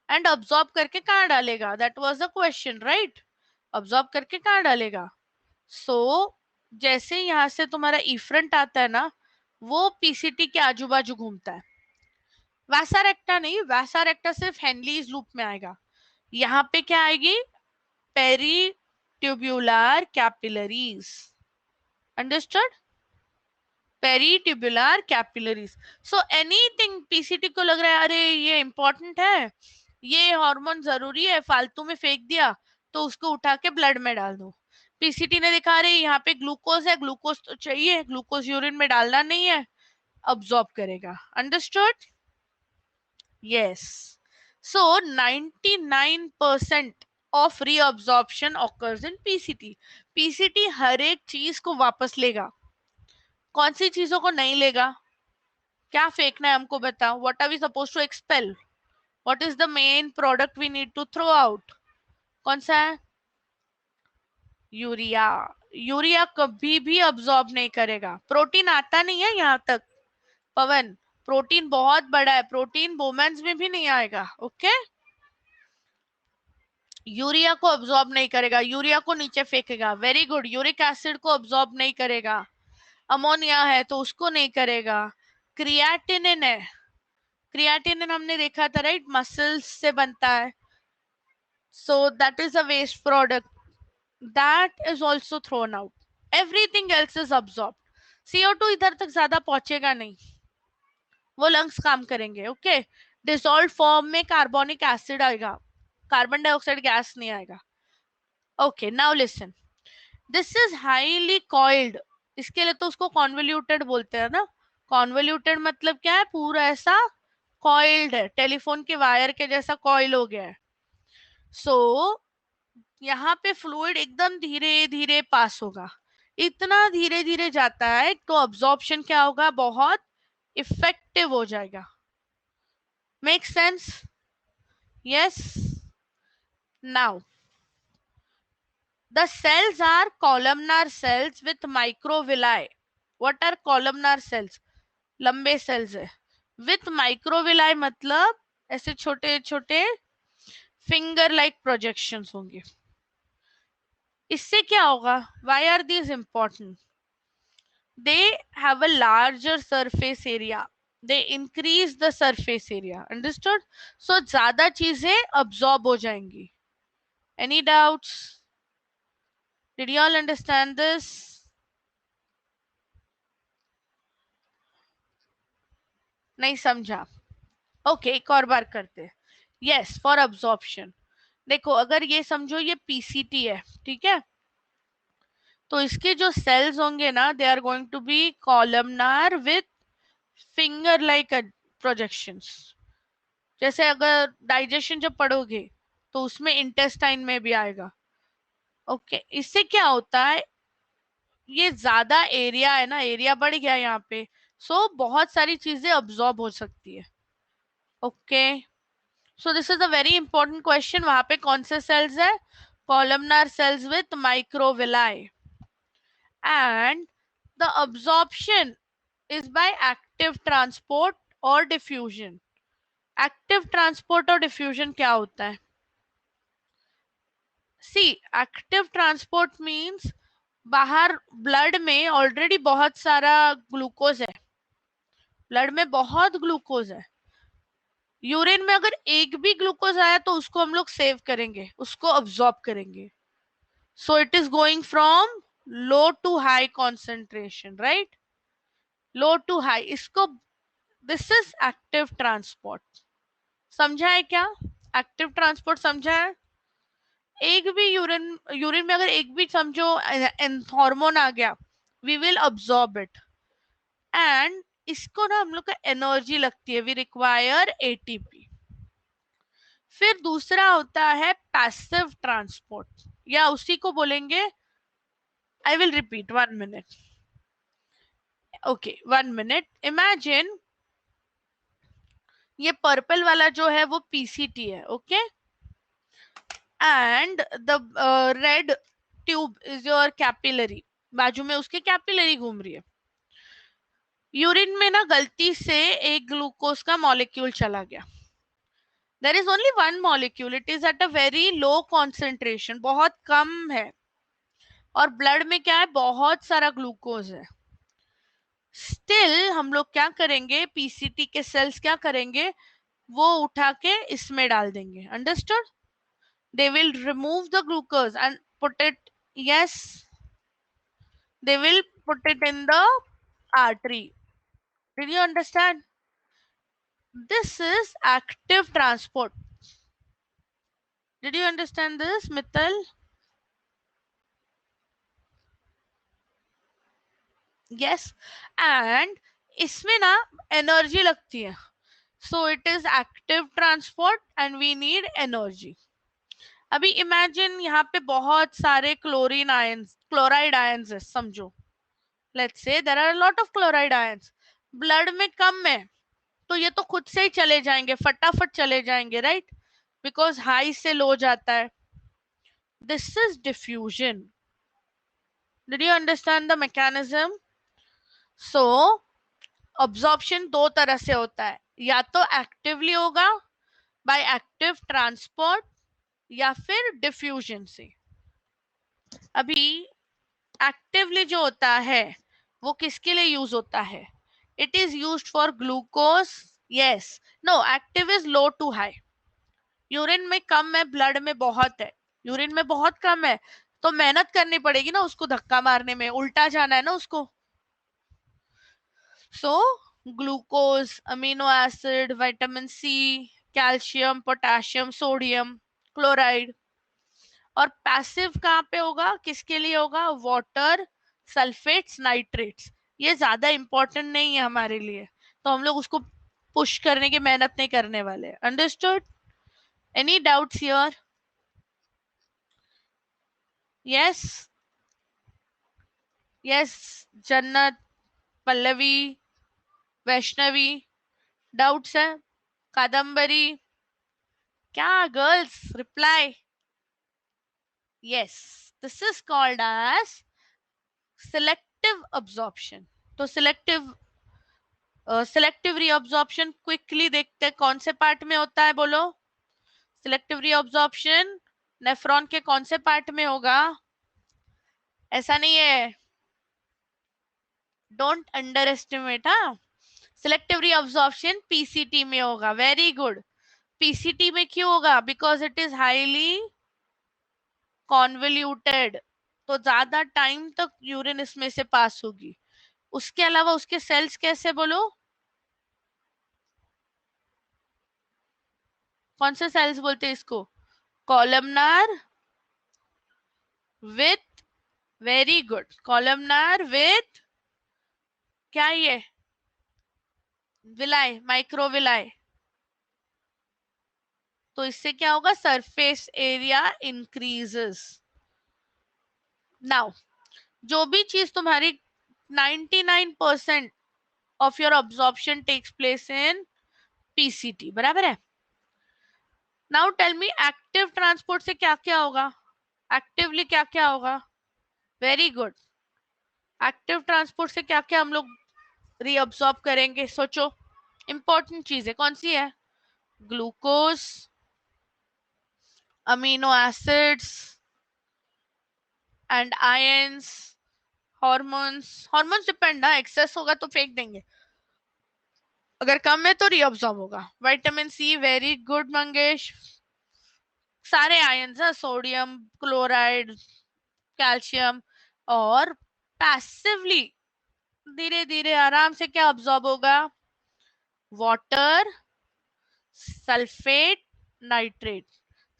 and absorb करके कहाँ डालेगा? That was the question, right. Absorb करके कहाँ डालेगा? सो जैसे यहाँ से तुम्हारा इफ्रंट आता है ना, वो पीसीटी के आजू बाजू घूमता है. वैसा नहीं, वैसा सिर्फ हेनलीज लूप में आएगा. यहाँ पे क्या आएगी? Peritubular capillaries. Understood? Peritubular capillaries. So anything PCT को लग रहा है अरे ये इंपॉर्टेंट है, ये हार्मोन जरूरी है, फालतू में फेंक दिया, तो उसको उठा के ब्लड में डाल दो. पीसीटी ने दिखा रहे यहाँ पे ग्लूकोज है, ग्लूकोज तो चाहिए, ग्लूकोज यूरिन में डालना नहीं है, अब्सॉर्ब करेगा. Understood? Yes. So 99% of reabsorption occurs in PCT. PCT हर एक चीज को वापस लेगा. कौन सी चीजों को नहीं लेगा? क्या फेंकना है हमको बताओ. What are we suppose to expel? What is the main product we need to throw out? कौन सा है? यूरिया. यूरिया कभी भी अब्सॉर्ब नहीं करेगा. प्रोटीन आता नहीं है यहाँ तक, पवन. प्रोटीन बहुत बड़ा है, प्रोटीन वुमेन्स में भी नहीं आएगा. ओके, यूरिया को अब्सॉर्ब नहीं करेगा, यूरिया को नीचे फेंकेगा। Very good. यूरिक एसिड को अब्सॉर्ब नहीं करेगा। अमोनिया है तो उसको नहीं करेगा। क्रिएटिनिन है, क्रिएटिनिन हमने देखा था राइट, मसल्स से बनता है, so that is a waste product, that is also thrown out. Everything else is absorb. CO2 इधर तक ज्यादा पहुंचेगा नहीं, वो लंग्स काम करेंगे। ओके, डिसॉल्व फॉर्म में कार्बोनिक एसिड आएगा, कार्बन डाइऑक्साइड गैस नहीं आएगा। Okay now listen, this is highly coiled, इसके लिए तो उसको कॉन्वोल्यूटेड बोलते हैं ना। कॉन्वोल्यूटेड मतलब क्या है, पूरा ऐसा कॉइल्ड है, टेलीफोन के वायर के जैसा कॉइल हो गया है। सो यहाँ पे फ्लूइड एकदम धीरे धीरे पास होगा, इतना धीरे धीरे जाता है तो अब्जॉर्प्शन क्या होगा, बहुत इफेक्टिव हो जाएगा। Make sense? Yes. Now the cells are columnar cells with microvilli. What are columnar cells? लंबे cells है। with microvilli मतलब ऐसे छोटे छोटे finger like projections होंगे। इससे क्या होगा? Why are these important? They have a larger surface area. They increase the surface area. Understood? So ज्यादा चीजें absorb हो जाएंगी। Any doubts? Did you all understand this? नहीं समझा? ओके एक और बार करते हैं। Yes, for absorption. देखो अगर ये समझो ये पीसीटी है, ठीक है, तो इसके जो सेल्स होंगे ना, they are going to be columnar with finger like projections. जैसे अगर डाइजेशन जब पढ़ोगे तो उसमें इंटेस्टाइन में भी आएगा। ओके इससे क्या होता है, ये ज्यादा एरिया है ना, एरिया बढ़ गया यहाँ पे, सो बहुत सारी चीजें अब्सॉर्ब हो सकती है। Okay so this is a very important question. वहां पे कौन से सेल्स है? Columnar sales with microvilli. And the absorption is by active transport और डिफ्यूजन। एक्टिव ट्रांसपोर्ट और डिफ्यूजन क्या होता है? सी एक्टिव ट्रांसपोर्ट मींस बाहर ब्लड में ऑलरेडी बहुत सारा ग्लूकोज है, ब्लड में बहुत ग्लूकोज है। यूरिन में अगर एक भी ग्लूकोज आया तो उसको हम लोग सेव करेंगे, उसको अब्सॉर्ब करेंगे। So it is going from low to high concentration, right? Low to high. इसको this is active transport. समझा है क्या? एक्टिव ट्रांसपोर्ट समझा है? एक भी यूरिन में अगर एक भी समझो हार्मोन आ गया, we will absorb it. And इसको ना हम लोग का एनर्जी लगती है, वी रिक्वायर एटीपी। फिर दूसरा होता है पैसिव ट्रांसपोर्ट, या उसी को बोलेंगे, I will repeat 1 minute. Okay 1 minute. Imagine ये पर्पल वाला जो है वो पीसीटी है, okay, and the red tube is your capillary, बाजू में उसके कैपिलरी घूम रही है। यूरिन में ना गलती से एक ग्लूकोज का मॉलिक्यूल चला गया, there is only one molecule, it is at a very low concentration, बहुत कम है, और ब्लड में क्या है, बहुत सारा ग्लूकोज है। स्टिल हम लोग क्या करेंगे, पीसीटी के सेल्स क्या करेंगे, वो उठा के इसमें डाल देंगे। Understood? they will remove the glucose and put it, yes, they will put it in the artery. Did you understand? This is active transport. Did you understand this, Mittal? Yes. And इसमें ना energy लगती है, so it is active transport and we need energy. अभी imagine यहाँ पे बहुत सारे chlorine ions, chloride ions है समझो, let's say there are a lot of chloride ions, blood में कम है, तो ये तो खुद से ही चले जाएंगे, फटाफट चले जाएंगे, राइट, बिकॉज हाई से लो जाता है। This is diffusion. Did you understand the mechanism? So absorption दो तरह से होता है, या तो एक्टिवली होगा बाय एक्टिव ट्रांसपोर्ट, या फिर डिफ्यूजन से। अभी एक्टिवली जो होता है वो किसके लिए यूज होता है? It is used for glucose. Yes, no, active is low to high. Urine में कम है, ब्लड में बहुत है। यूरिन में बहुत कम है तो मेहनत करनी पड़ेगी ना उसको धक्का मारने में, उल्टा जाना है ना उसको। So glucose, amino acid, vitamin C, calcium, potassium, sodium, chloride. और पैसिव कहाँ पे होगा, किसके लिए होगा? Water, sulphates, nitrates. ये ज्यादा इंपॉर्टेंट नहीं है हमारे लिए, तो हम लोग उसको पुश करने की मेहनत नहीं करने वाले। Understood? Any doubts here? Yes, yes. Jannat, Pallavi, Vaishnavi, doubts है? कादम्बरी, क्या girls reply? Yes, this is called as selective absorption. तो सिलेक्टिव रीअब्जॉर्प्शन क्विकली देखते हैं कौन से पार्ट में होता है, बोलो। सिलेक्टिव रीअब्जॉर्प्शन नेफ्रॉन के कौन से पार्ट में होगा? ऐसा नहीं है, डोंट अंडर एस्टिमेट। हाँ, सिलेक्टिव रीअब्जॉर्प्शन पीसीटी में होगा। Very good. पीसीटी में क्यों होगा? Because it is highly convoluted, तो ज्यादा टाइम तक यूरिन इसमें से पास होगी। उसके अलावा उसके सेल्स कैसे, बोलो? कौन से सेल्स बोलते हैं इसको? Columnar with, very good, columnar with क्या ये? विलाय, माइक्रोविलाय। तो इससे क्या होगा? Surface area increases. नाउ, जो भी चीज तुम्हारी 99% of your absorption takes place in PCT, बराबर है। Now tell me, active transport से क्या क्या होगा? एक्टिवली क्या क्या होगा? Very good. एक्टिव ट्रांसपोर्ट से क्या क्या हम लोग रीअब्सॉर्ब करेंगे? सोचो, इंपॉर्टेंट चीज है, कौन सी है? Glucose, amino acids and ions, hormones. Hormones depend ना, एक्सेस होगा तो फेंक देंगे, अगर कम है तो रीअब्सॉर्ब होगा। Vitamin C, very good Mangesh. सारे आयंस है, सोडियम, क्लोराइड, कैल्शियम। और पैसिवली धीरे धीरे आराम से क्या अब्सॉर्ब होगा? Water, sulphate, nitrate.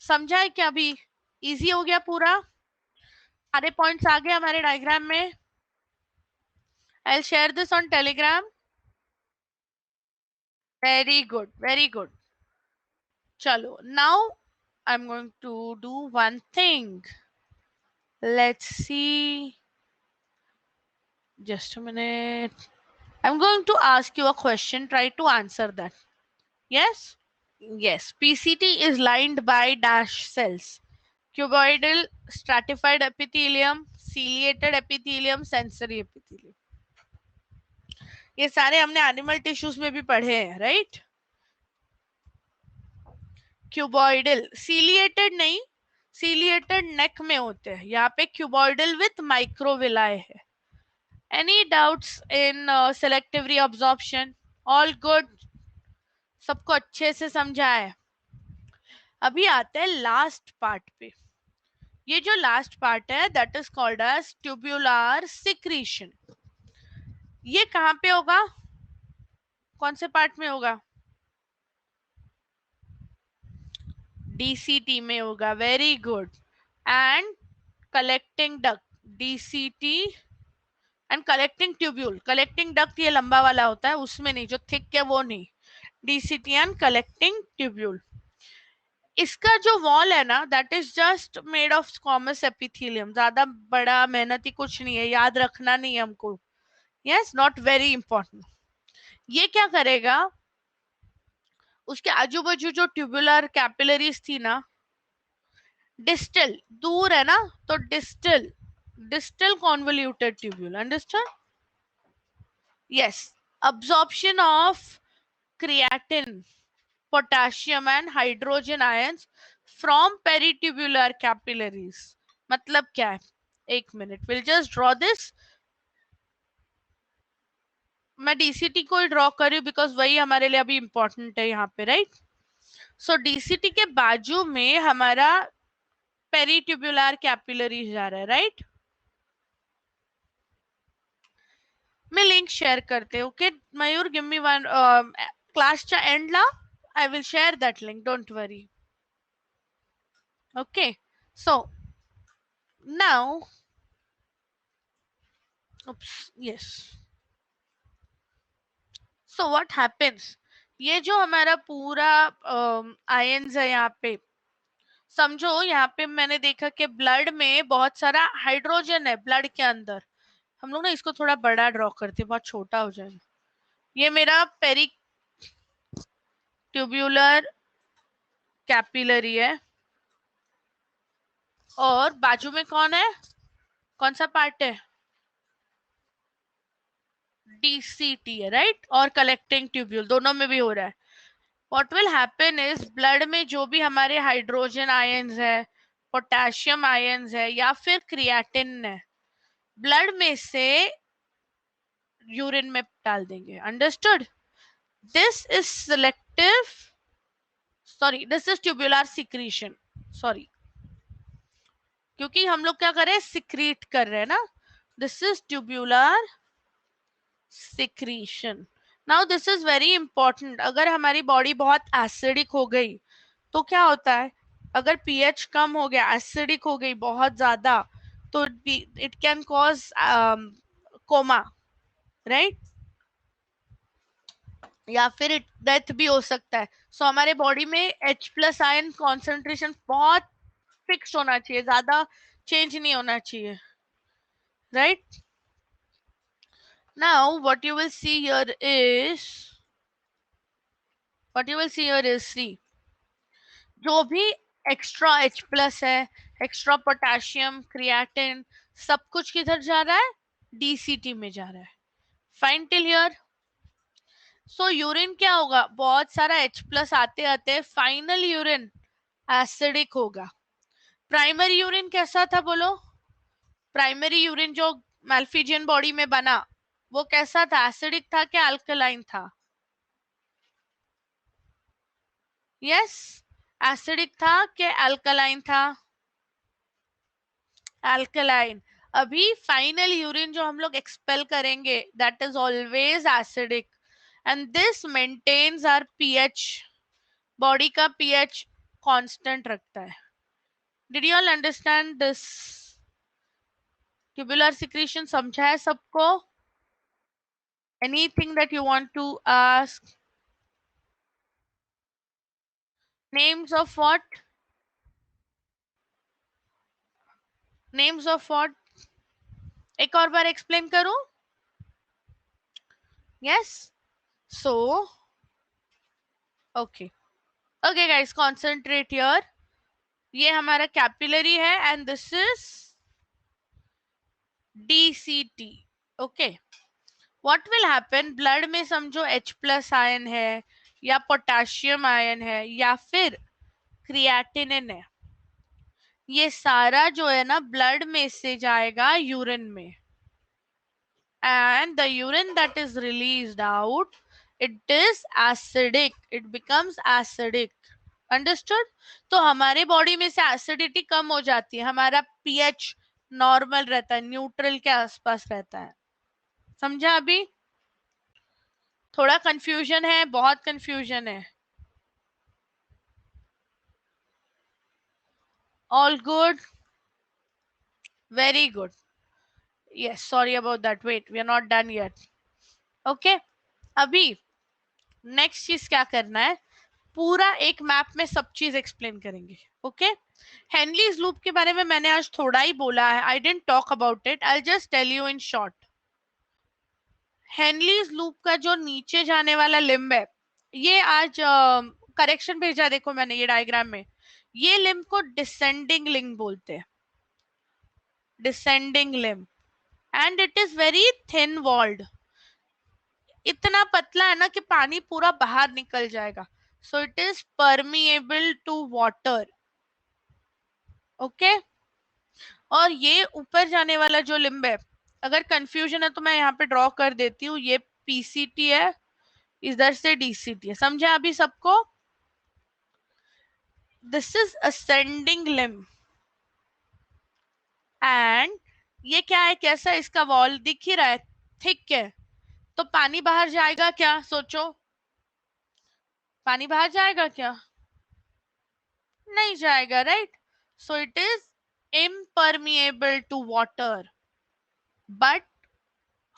समझा है क्या अभी? इजी हो गया पूरा? सारे पॉइंट्स आ गए हमारे डायग्राम में। I share this on Telegram. Very good, very good. चलो, now I am going to do one thing. Let's see, just a minute. I'm going to ask you a question, try to answer that. Yes? Yes, PCT is lined by dash cells: cuboidal, stratified epithelium, ciliated epithelium, sensory epithelium. ये सारे हमने animal tissues में भी पढ़े हैं, right? Cuboidal, ciliated नहीं, ciliated नेक में होते हैं, यहाँ पे क्यूबॉइडल विथ माइक्रोविलाय है। Any doubts in selective reabsorption? All good, सबको अच्छे से समझा है? अभी आते हैं लास्ट पार्ट पे। ये जो लास्ट पार्ट है that is called as tubular secretion. ये कहाँ पे होगा, कौन से पार्ट में होगा? डीसीटी में होगा। Very good. And collecting duct, DCT and collecting tubule. Collecting duct ये लंबा वाला होता है, उसमें नहीं, जो थिक है वो नहीं। DCT and collecting tubule. इसका जो वॉल है ना that is just made of squamous epithelium. ज्यादा बड़ा मेहनती कुछ नहीं है, याद रखना नहीं है हमको। Yes, not very important. ये क्या करेगा, उसके आजू बाजू जो ट्यूबुलर कैपिलरीज थी ना, डिस्टल, दूर है ना, तो distal, distal convoluted tubule. Understand? Yes, absorption of creatine, potassium and hydrogen ions from peritubular capillaries मतलब क्या है? एक minute, will just draw this. मैं डीसीटी को ही ड्रॉ कर रही हूँ बिकॉज वही हमारे लिए अभी इंपॉर्टेंट है यहाँ पे, राइट? सो डीसीटी के बाजू में हमारा पेरिट्यूबुलर कैपिलरी जा रहा है, राइट? मैं लिंक शेयर करते, ओके मयूर, गिव मी वन क्लासच्या एंडला I will share that link, don't worry. Okay, so now, oops, yes. So what happens? ये जो हमारा पूरा आयंस है यहाँ पे, समझो यहाँ पे मैंने देखा कि ब्लड में बहुत सारा हाइड्रोजन है ब्लड के अंदर. हम लोग ना इसको थोड़ा बड़ा ड्रॉ करते हैं, बहुत छोटा हो जाएगा. ये मेरा पेरिट्यूब्युलर कैपिलरी है और बाजू में कौन है, कौन सा पार्ट है? डीसीटी है, राइट? और कलेक्टिंग ट्यूब्यूल दोनों में भी हो रहा है. What will happen is blood में जो भी हमारे हाइड्रोजन आयंस है, पोटेशियम आयंस है या फिर क्रिएटिन है, ब्लड में से यूरिन में डाल देंगे. Understood? This is selective, sorry this is tubular secretion, sorry, क्योंकि हम लोग क्या कर रहे हैं, सिक्रीट कर रहे हैं ना. This is tubular secretion. Now this is very important. अगर हमारी बॉडी बहुत एसिडिक हो गई तो क्या होता है, अगर पीएच कम हो गया, एसिडिक हो गई बहुत ज्यादा, तो it can cause coma, right? या फिर डेथ भी हो सकता है. सो हमारे बॉडी में H प्लस आयन कॉन्सेंट्रेशन बहुत फिक्स होना चाहिए, ज्यादा चेंज नहीं होना चाहिए, right? Now what you will see here is, see, जो भी एक्स्ट्रा H प्लस है, एक्स्ट्रा पोटेशियम, क्रिएटिन, सब कुछ किधर जा रहा है? डीसीटी में जा रहा है. Fine till here. So urine क्या होगा, बहुत सारा H प्लस आते आते फाइनल यूरिन एसिडिक होगा. प्राइमरी यूरिन कैसा था बोलो? प्राइमरी यूरिन जो मैल्फिजियन बॉडी में बना वो कैसा था, एसिडिक था क्या अल्कलाइन था? यस, एसिडिक था कि अल्कलाइन था? अल्कलाइन. अभी फाइनल यूरिन जो हम लोग एक्सपेल करेंगे that is always acidic and this maintains our pH. Body का पीएच कांस्टेंट रखता है. Did you all understand this? Tubular secretion समझा है सबको? Anything that you want to ask? Names of what? Names of what? एक और बार explain करूं? Yes. So okay, okay guys, concentrate here. ये हमारा कैपिलरी है and this is DCT. Okay, what will happen, blood में समझो H प्लस आयन है या पोटेशियम आयन है या फिर क्रिएटिनिन है, ये सारा जो है ना ब्लड में से जाएगा यूरिन में. And the urine that is released out, it is acidic, it becomes acidic. Understood? तो हमारे बॉडी में से एसिडिटी कम हो जाती है, हमारा पीएच नॉर्मल रहता है, न्यूट्रल के आसपास रहता है. समझा? अभी थोड़ा कंफ्यूजन है, बहुत कंफ्यूजन है? All good? Very good. yes, sorry about that, wait, we are not done yet. okay, अभी नेक्स्ट चीज क्या करना है, पूरा एक मैप में सब चीज एक्सप्लेन करेंगे. ओके, हेनलीज लूप के बारे में मैंने आज थोड़ा ही बोला है, I didn't talk about it, I just tell you in short. Henle's loop का जो नीचे जाने वाला लिम्ब है, ये आज करेक्शन भेजा देखो मैंने ये डायग्राम में, ये लिम्ब को डिसेंडिंग लिम्ब बोलते हैं, descending limb. And it is very thin walled, इतना पतला है ना कि पानी पूरा बाहर निकल जाएगा. So it is permeable to water. Okay. और ये ऊपर जाने वाला जो लिम्ब है, अगर कंफ्यूजन है तो मैं यहाँ पे ड्रॉ कर देती हूँ, ये पीसीटी है, इधर से डीसीटी है, समझा अभी सबको? This is ascending limb and ये क्या है, कैसा इसका वॉल दिख ही रहा है, थिक है, तो पानी बाहर जाएगा क्या, सोचो, पानी बाहर जाएगा क्या? नहीं जाएगा, right? So it is impermeable to water but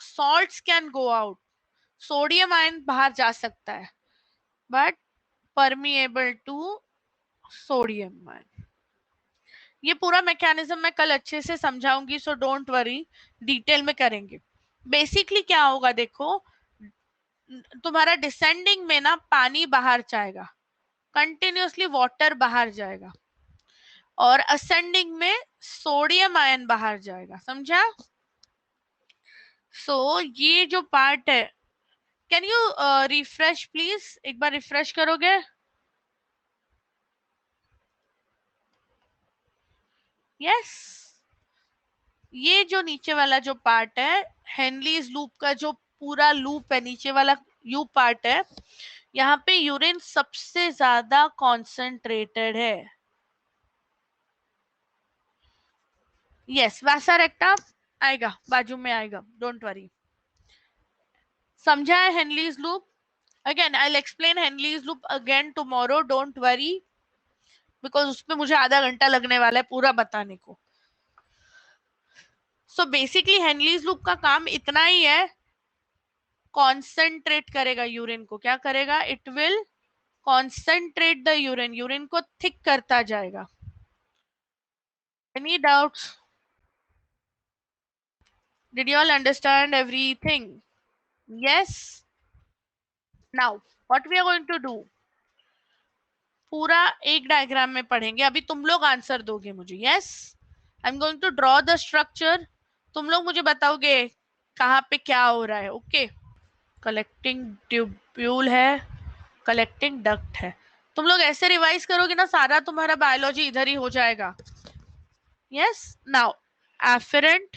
salts can go out. Sodium ion बाहर जा सकता है but permeable to sodium ion. ये पूरा मैकेनिज्म मैं कल अच्छे से समझाऊंगी, सो डोंट वरी, डिटेल में करेंगे। बेसिकली क्या होगा देखो, तुम्हारा डिसेंडिंग में ना पानी बाहर जाएगा, कंटिन्यूअसली वाटर बाहर जाएगा, और असेंडिंग में सोडियम आयन बाहर जाएगा, समझा? सो ये जो पार्ट है, कैन यू रिफ्रेश प्लीज, एक बार रिफ्रेश करोगे? यस। ये जो नीचे वाला जो पार्ट है, हेनलीज लूप का जो पूरा लूप है, नीचे वाला यू पार्ट है, यहाँ पे यूरिन सबसे ज्यादा कॉन्सेंट्रेटेड है। यस, वासा रेक्टा आएगा, बाजू में आएगा, डोंट वरी। समझा है Henle's loop? Again I will explain Henle's loop again tomorrow, don't worry, because उसमें मुझे आधा घंटा लगने वाला है पूरा बताने को। सो बेसिकली हेनलीज लूप का काम इतना ही है, कॉन्सेंट्रेट करेगा यूरिन को, क्या करेगा, it will concentrate the urine, urine को थिक करता जाएगा। Any doubts? Did you all understand everything? Yes. Now what we are going to do, पूरा एक डायग्राम में पढ़ेंगे, अभी तुम लोग आंसर दोगे मुझे। Yes, I am going to draw the structure, तुम लोग मुझे बताओगे कहाँ पे क्या हो रहा है। ओके, कलेक्टिंग ट्यूब्यूल है, कलेक्टिंग डक्ट है, तुम लोग ऐसे रिवाइज करोगे ना, सारा तुम्हारा बायोलॉजी इधर ही हो जाएगा। Yes, now afferent,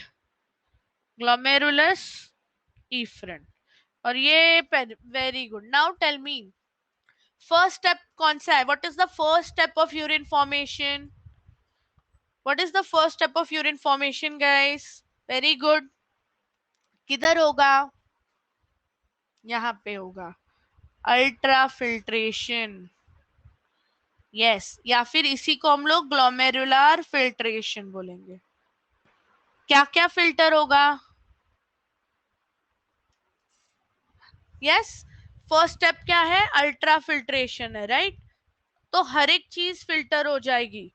glomerulus, efferent, और ये very good. Now tell me, first step कौन सा है, what is the first step of urine formation? What is the first step of urine formation guys? Very good, किधर होगा? यहाँ पे होगा, अल्ट्रा फिल्ट्रेशन। यस, या फिर इसी को हम लोग ग्लोमेरुलर फिल्ट्रेशन बोलेंगे। क्या क्या फिल्टर होगा? यस, फर्स्ट स्टेप क्या है, अल्ट्रा फिल्ट्रेशन है, राइट? तो हर एक चीज फिल्टर हो जाएगी।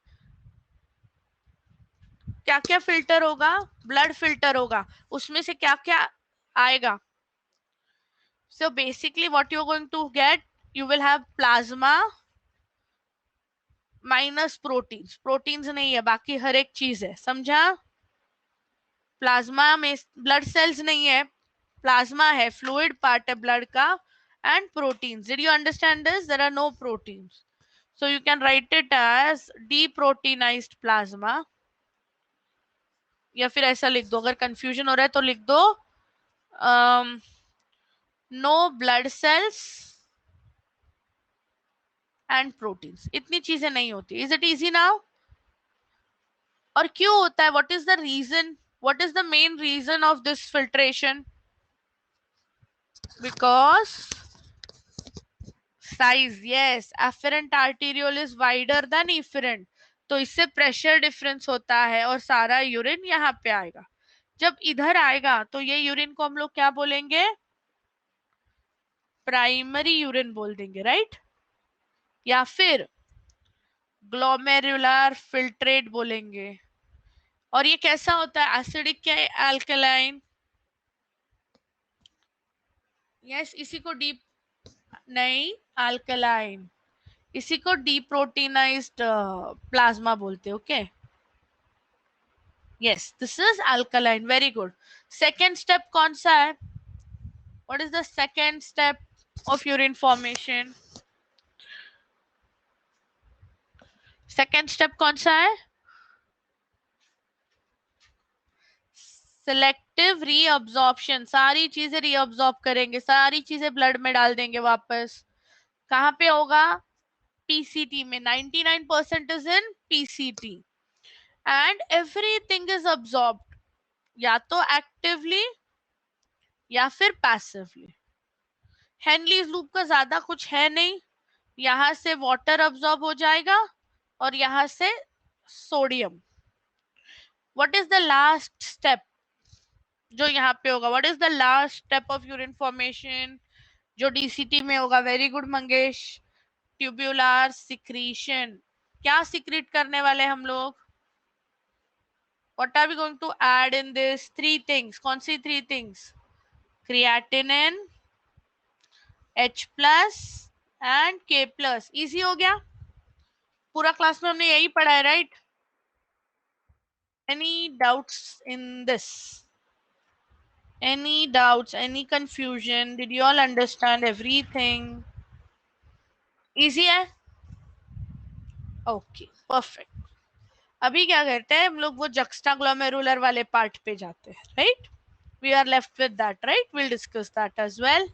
क्या क्या फिल्टर होगा? ब्लड फिल्टर होगा, उसमें से क्या क्या आएगा? So basically what you are going to get, you will have plasma minus proteins, proteins नहीं है, बाकी हर एक चीज है, समझा? प्लाज्मा में ब्लड सेल्स नहीं है, प्लाज्मा है, फ्लूइड पार्ट है ब्लड का, and proteins. Did you understand this? There are no proteins, so you can write it as deproteinized plasma, या फिर ऐसा लिख दो, अगर कंफ्यूजन हो रहा है तो लिख दो no blood cells and proteins. इतनी चीजें नहीं होती। Is it easy now? और क्यों होता है, what is the reason, what is the main reason of this filtration? Because size, yes, afferent arteriole is wider than efferent, तो इससे प्रेशर डिफरेंस होता है और सारा यूरिन यहाँ पे आएगा। जब इधर आएगा तो ये यूरिन को हम लोग क्या बोलेंगे, प्राइमरी यूरिन बोल देंगे, राइट? या फिर ग्लोमेरुलर फिल्ट्रेट बोलेंगे। और ये कैसा होता है, एसिडिक क्या, अल्कलाइन? यस, इसी को डीप, नहीं, अल्कलाइन, इसी को डीप्रोटीनाइज्ड प्लाज्मा बोलते हैं। Okay, yes, this is alkaline, very good. Second step कौन सा है? What is the second step of urine formation? Second step कौन सा है? सिलेक्टिव रीअब्जॉर्प्शन, सारी चीजें रीअब्जॉर्ब करेंगे, सारी चीजें ब्लड में डाल देंगे वापस। कहाँ पे होगा? पीसीटी में। 99% is in PCT and everything is absorbed, या तो एक्टिवली या फिर पैसिवली। हेनलीज लूप का ज्यादा कुछ है नहीं, यहां से वाटर अब्सॉर्ब हो जाएगा और यहां से sodium. What is the last step जो यहाँ पे होगा? What is the last step of urine formation जो डीसीटी में होगा? Very good Mangesh. Tubular secretion. क्या सिक्रीट करने वाले हम लोग? What are we going to add in this? 3 things. कौन सी 3 things? Creatinine, H plus and K plus. Easy हो गया? पूरा क्लास में हमने यही पढ़ा है, right? Any doubts in this? Any doubts, any confusion? Did you all understand everything? Easy है? Okay, perfect. अभी क्या करते हैं हम लोग? वो juxtaglomerular वाले पार्ट पे जाते हैं, right? We are left with that, right? We'll discuss that as well.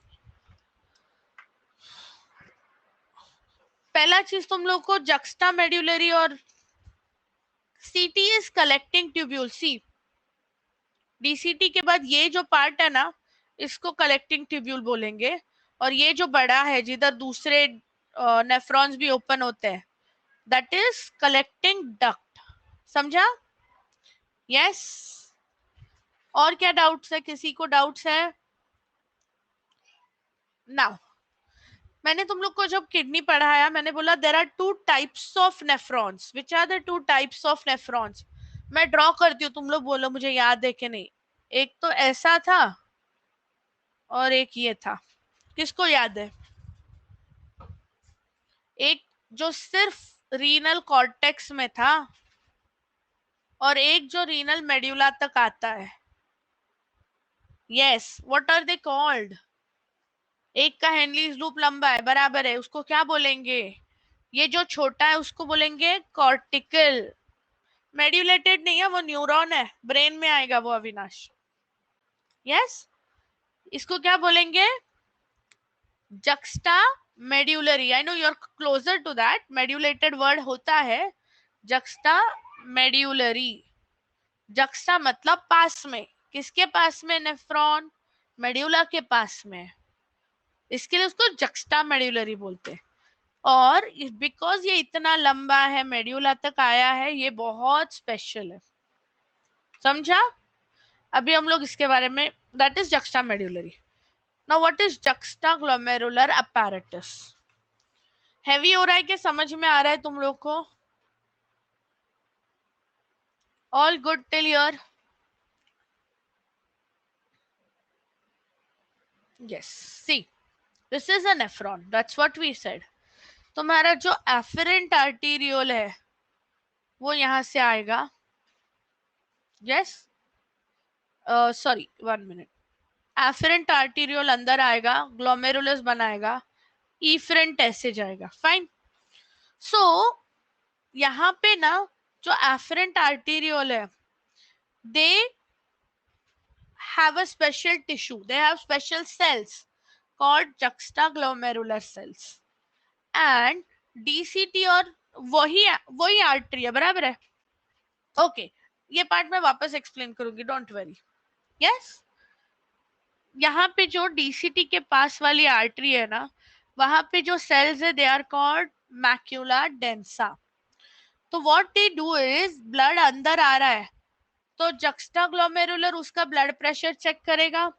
पहला चीज तुम लोग को juxtamedullary और CT is collecting tubule. See, DCT के बाद ये जो पार्ट है ना, इसको कलेक्टिंग ट्यूब्यूल बोलेंगे, और ये जो बड़ा है जिधर दूसरे नेफ्रॉन्स भी ओपन होते हैं, दैट इज कलेक्टिंग डक्ट। समझा? यस। और क्या डाउट्स है? किसी को डाउट्स है? नाउ मैंने तुम लोग को जब किडनी पढ़ाया, मैंने बोला there are 2 types of nephrons. Which are the 2 types of nephrons? मैं ड्रॉ करती हूँ, तुम लोग बोलो मुझे याद है कि नहीं। एक तो ऐसा था और एक ये था। किसको याद है? एक जो सिर्फ रीनल कॉर्टेक्स में था और एक जो रीनल मेड्यूला तक आता है। Yes, what are they called? एक का हेनलीज लूप लंबा है, बराबर है, उसको क्या बोलेंगे? ये जो छोटा है उसको बोलेंगे कॉर्टिकल। मेड्यूलेटेड नहीं है, वो न्यूरॉन है, ब्रेन में आएगा वो, अविनाश। यस, इसको क्या बोलेंगे? Juxta medullary. I know you are closer to that. Medullated word होता है जक्स्टा मेड्यूलरी। जक्स्टा मतलब पास में। किसके पास में? नेफ्रॉन मेड्यूला के पास में, इसके लिए उसको जक्स्टा मेड्यूलरी बोलते हैं। और बिकॉज ये इतना लंबा है, मेड्यूला तक आया है, ये बहुत स्पेशल है। समझा? अभी हम लोग इसके बारे में, that is juxta medullary. Now what is juxta glomerular apparatus? Heavy हो रहा है कि समझ में आ रहा है तुम लोग को? All good till here? Yes, see this is a nephron, that's what we said. तुम्हारा जो एफरेंट आर्टीरियोल है वो यहां से आएगा। Yes, sorry 1 minute. Afferent arteriole अंदर आएगा, ग्लोमेरुलस बनाएगा, इफरेंट ऐसे जाएगा। फाइन। सो यहाँ पे ना जो एफरेंट आर्टीरियोल है, दे have a special tissue, they have special cells called juxtaglomerular cells, and DCT और वही वही आर्टरी है, बराबर है? ओके, ये पार्ट मैं वापस एक्सप्लेन करूंगी, डोंट वरी। यस, यहाँ पे जो डीसीटी के पास वाली आर्टरी है ना, वहां पे जो सेल्स है they are called macula densa. तो what they do is, blood अंदर आ रहा है तो जक्स्टाग्लोमेरुलर उसका ब्लड प्रेशर चेक करेगा,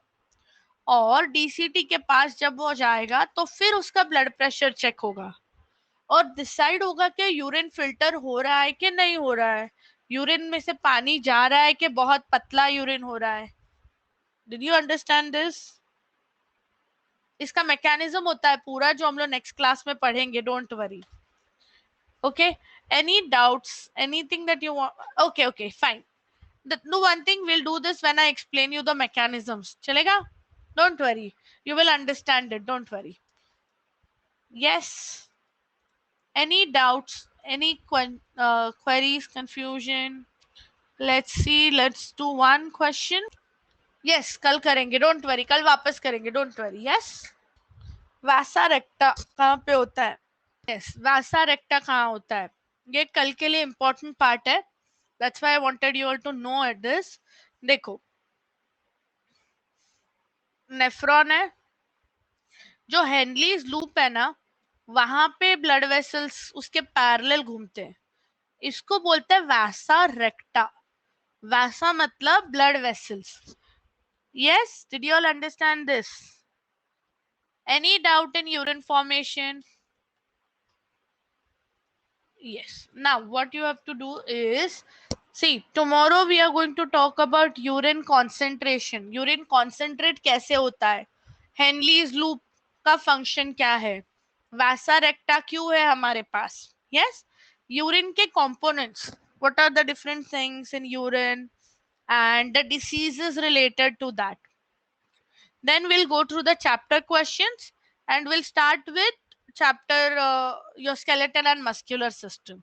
और डीसीटी के पास जब वो जाएगा तो फिर उसका ब्लड प्रेशर चेक होगा और डिसाइड होगा कि यूरिन फिल्टर हो रहा है कि नहीं हो रहा है, यूरिन में से पानी जा रहा है कि बहुत पतला यूरिन हो रहा है। Did you understand this? इसका मैकेनिज्म होता है पूरा, जो हम लोग नेक्स्ट क्लास में पढ़ेंगे, don't worry. Okay, any doubts, anything that you want? Okay okay fine. Do one thing, we'll do this when I explain you the mechanisms. Chalega? Don't worry, you will understand it, don't worry. Yes, any doubts, any queries, confusion? Let's see, let's do one question. Yes कल करेंगे, don't worry, कल वापस करेंगे, don't worry. Yes, वासा रेक्टा कहाँ पे होता है? Yes, वासा रेक्टा कहाँ होता है? ये कल के लिए इंपॉर्टेंट पार्ट है, that's why I wanted you all to know at this. देखो, नेफ्रॉन है, जो हेनलीज लूप है ना, वहां पे ब्लड वेसल्स उसके पैरेलल घूमते हैं, इसको बोलते हैं वासा रेक्टा। वासा मतलब blood vessels. Yes, did you all understand this? Any doubt in urine formation? Yes. Now, what you have to do is, see, tomorrow we are going to talk about urine concentration. Urine concentrate कैसे होता है? Henle's loop का function क्या है? Vasa recta क्यों है हमारे पास? Yes. Urine के components. What are the different things in urine and the diseases related to that? Then we'll go through the chapter questions and we'll start with chapter your skeletal and muscular system.